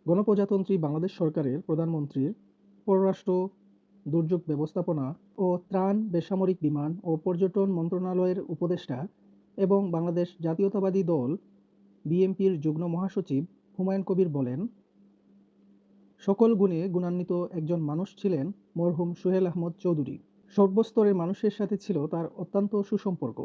গণপ্রজাতন্ত্রী বাংলাদেশ সরকারের প্রধানমন্ত্রীর পররাষ্ট্র, দুর্যোগ ব্যবস্থাপনা ও ত্রাণ, বেসামরিক বিমান ও পর্যটন মন্ত্রণালয়ের উপদেষ্টা এবং বাংলাদেশ জাতীয়তাবাদী দল বিএনপির যুগ্ম মহাসচিব হুমায়ুন কবির বলেন, সকল গুণে গুণান্বিত একজন মানুষ ছিলেন মরহুম সোহেল আহমদ চৌধুরী। সর্বস্তরের মানুষের সাথে ছিল তার অত্যন্ত সুসম্পর্ক,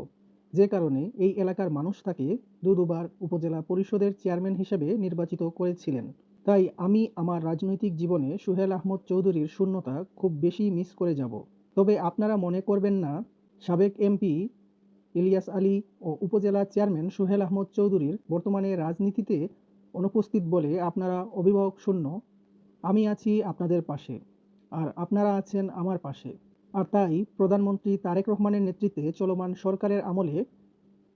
যে কারণে এই এলাকার মানুষ তাকে দুবার উপজেলা পরিষদের চেয়ারম্যান হিসেবে নির্বাচিত করেছিলেন। তাই আমি আমার রাজনৈতিক জীবনে সোহেল আহমদ চৌধুরীর শূন্যতা খুব বেশি মিস করে যাব। তবে আপনারা মনে করবেন না সাবেক এমপি ইলিয়াস আলী ও উপজেলা চেয়ারম্যান সোহেল আহমদ চৌধুরীর বর্তমানে রাজনীতিতে অনুপস্থিত বলে আপনারা অভিভাবক শূন্য। আমি আছি আপনাদের পাশে, আর আপনারা আছেন আমার পাশে। আর তাই প্রধানমন্ত্রী তারেক রহমানের নেতৃত্বে চলমান সরকারের আমলে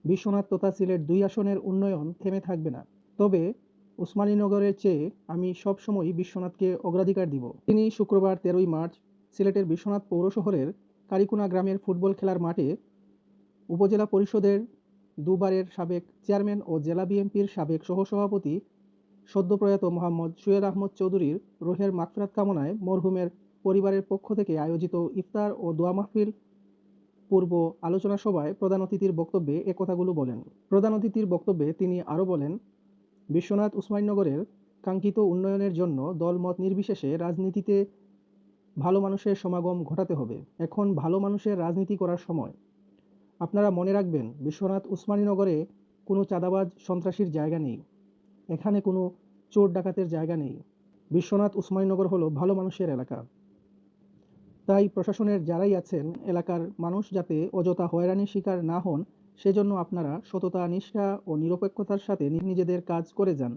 বিশ্বনাথ তথা সিলেট ২ আসনের উন্নয়ন থেমে থাকবে না। তবে ওসমানীনগরের চেয়ে আমি সবসময়ই বিশ্বনাথকে অগ্রাধিকার দিব। তিনি শুক্রবার ১৩ই মার্চ সিলেটের বিশ্বনাথ পৌর শহরের কারিকুনা গ্রামের ফুটবল খেলার মাঠে উপজেলা পরিষদের দুবারের সাবেক চেয়ারম্যান ও জেলা বিএনপির সাবেক সহসভাপতি সদ্যপ্রয়াত মোহাম্মদ সোহেল আহমদ চৌধুরীর রুহের মাগফিরাত কামনায় মরহুমের পরিবারের পক্ষ থেকে আয়োজিত ইফতার ও দোয়া মাহফিল পূর্ব আলোচনা সভায় প্রধান অতিথির বক্তব্যে এ কথাগুলো বলেন। প্রধান অতিথির বক্তব্যে তিনি আরও বলেন, বিশ্বনাথ ওসমানীনগরের কাঙ্ক্ষিত উন্নয়নের জন্য দলমত নির্বিশেষে রাজনীতিতে ভালো মানুষের সমাগম ঘটাতে হবে। এখন ভালো মানুষের রাজনীতি করার সময়। আপনারা মনে রাখবেন, বিশ্বনাথ ওসমানীনগরে কোনো চাঁদাবাজ সন্ত্রাসীর জায়গা নেই। এখানে কোনো চোর ডাকাতের জায়গা নেই। বিশ্বনাথ ওসমানীনগর হলো ভালো মানুষের এলাকা। তাই প্রশাসনের যারাই আছেন, এলাকার মানুষ যাতে অযথা হয়রানির শিকার না হন, সেজন্য আপনারা সততা, নিষ্ঠা ও নিরপেক্ষতার সাথে নিজেদের কাজ করে যান।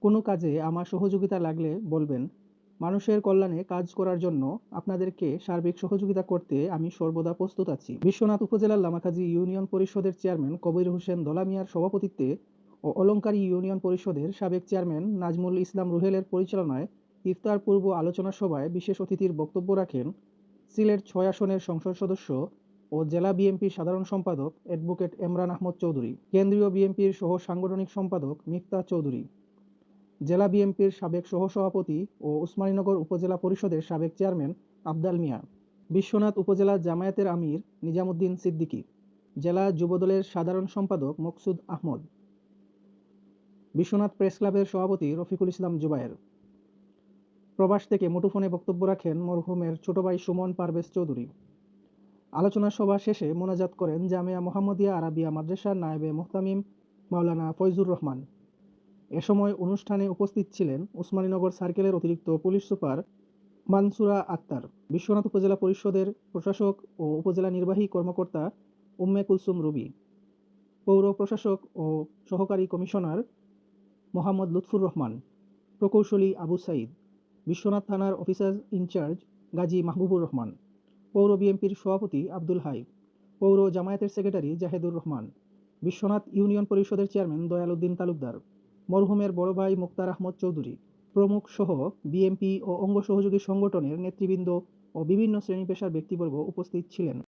কোনো কাজে আমার সহযোগিতা লাগলে বলবেন। মানুষের কল্যাণে কাজ করার জন্য আপনাদেরকে সার্বিক সহযোগিতা করতে আমি সর্বদা প্রস্তুত আছি। বিশ্বনাথ উপজেলার লামাকাজি ইউনিয়ন পরিষদের চেয়ারম্যান কবির হোসেন দলা মিয়ার সভাপতিত্বে ও অলংকারী ইউনিয়ন পরিষদের সাবেক চেয়ারম্যান নাজমুল ইসলাম রুহেলের পরিচালনায় ইফতার পূর্ব আলোচনা সভায় বিশেষ অতিথির বক্তব্য রাখেন সিলেট ৬ আসনের সংসদ সদস্য ও জেলা বিএনপির সাধারণ সম্পাদক অ্যাডভোকেট এমরান আহমদ চৌধুরী, কেন্দ্রীয় বিএনপির সহ সাংগঠনিক সম্পাদক মিফতাহ চৌধুরী, জেলা বিএনপির সাবেক সহসভাপতি ও ওসমানীনগর উপজেলা পরিষদের সাবেক চেয়ারম্যান আবদাল মিয়া, বিশ্বনাথ উপজেলা জামায়াতের আমির নিজামুদ্দিন সিদ্দিকী, জেলা যুবদলের সাধারণ সম্পাদক মকসুদ আহমদ, বিশ্বনাথ প্রেস ক্লাবের সভাপতি রফিকুল ইসলাম জুবায়ের। প্রবাস থেকে মুঠোফোনে বক্তব্য রাখেন মরহুমের ছোট ভাই সুমন পারভেজ চৌধুরী। আলোচনা সভা শেষে মোনাজাত করেন জামিয়া মোহাম্মদিয়া আরাবিয়া মাদ্রাসার নায়েবে মুহতামিম মাওলানা ফয়জুর রহমান। এ সময় অনুষ্ঠানে উপস্থিত ছিলেন ওসমানীনগর সার্কেলের অতিরিক্ত পুলিশ সুপার মানসুরা আক্তার, বিশ্বনাথ উপজেলা পরিষদের প্রশাসক ও উপজেলা নির্বাহী কর্মকর্তা উম্মে কুলসুম রুবি, পৌর প্রশাসক ও সহকারী কমিশনার মোহাম্মদ লুৎফুর রহমান, প্রকৌশলী আবু সাইদ, বিশ্বনাথ থানার অফিসার ইনচার্জ গাজী মাহবুবুর রহমান, পৌর বিএনপির সভাপতি আব্দুল হাই, পৌর জামায়াতের সেক্রেটারি জাহেদুর রহমান, বিশ্বনাথ ইউনিয়ন পরিষদের চেয়ারম্যান দয়াল উদ্দিন তালুকদার, মরহুমের বড় ভাই মুক্তার আহমদ চৌধুরী প্রমুখ সহ বিএনপি ও অঙ্গ সহযোগী সংগঠনের নেতৃবৃন্দ ও বিভিন্ন শ্রেণী পেশার ব্যক্তিবর্গ উপস্থিত ছিলেন।